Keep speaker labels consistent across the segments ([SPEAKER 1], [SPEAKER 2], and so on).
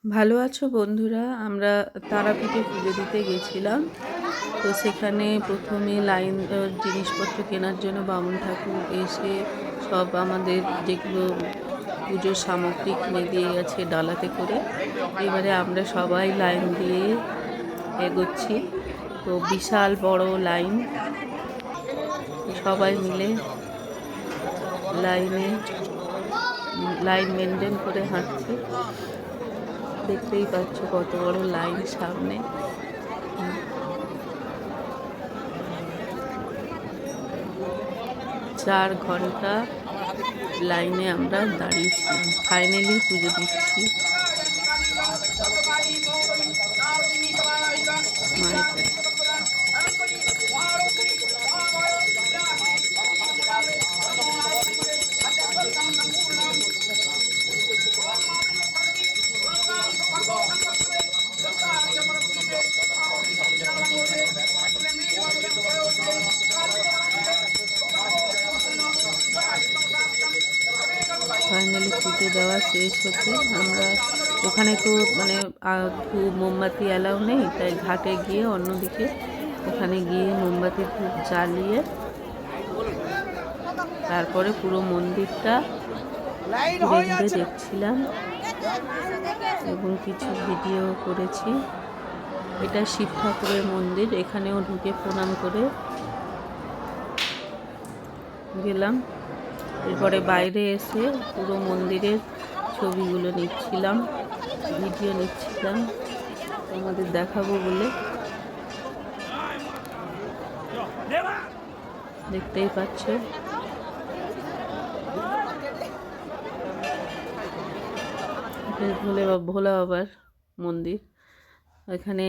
[SPEAKER 1] ভালো আছো বন্ধুরা? আমরা তারাপীঠে পুজো দিতে গেছিলাম। তো সেখানে প্রথমে লাইন জিনিসপত্র কেনার জন্য বামুন ঠাকুর এসে সব আমাদের যেগুলো পুজোর সামগ্রী কিনে দিয়ে গেছে ডালাতে করে। এবারে আমরা সবাই লাইন দিয়ে এগোচ্ছি। তো বিশাল বড় লাইন, সবাই মিলে লাইন মেনটেন করে হাঁটছি। দেখতেই পাচ্ছ কত বড় লাইন সামনে। 4 ঘন্টা লাইনে আমরা দাঁড়িয়েছিলাম। ফাইনালি পুজো দিচ্ছি মায়ের কাছে। ফাইনালি পুজো দেওয়া শেষ হতে আমরা ওখানে তো ধূপ মোমবাতি অ্যালাউ নেই, তাই ঘাটে গিয়ে অন্যদিকে ওখানে গিয়ে মোমবাতি ধূপ জ্বালিয়ে তারপরে পুরো মন্দিরটা ঘুরে ঘুরে দেখছিলাম এবং কিছু ভিডিও করেছি। এটা শিব ঠাকুরের মন্দির, এখানেও ঢুকে প্রণাম করে গেলাম। এরপরে বাইরে এসে পুরো মন্দিরের ছবিগুলো নিচ্ছিলাম, ভিডিও নিচ্ছিলাম আমাদের দেখাবো বলে। দেখতেই পাচ্ছ ভোলা বাবার মন্দির। এখানে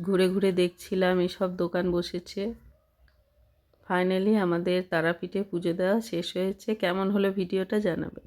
[SPEAKER 1] ঘুরে ঘুরে দেখছিলাম এসব দোকান বসেছে। ফাইনালি আমাদের তারাপীঠে পুজো দেওয়া শেষ হয়েছে। কেমন হলো ভিডিওটা জানাবেন।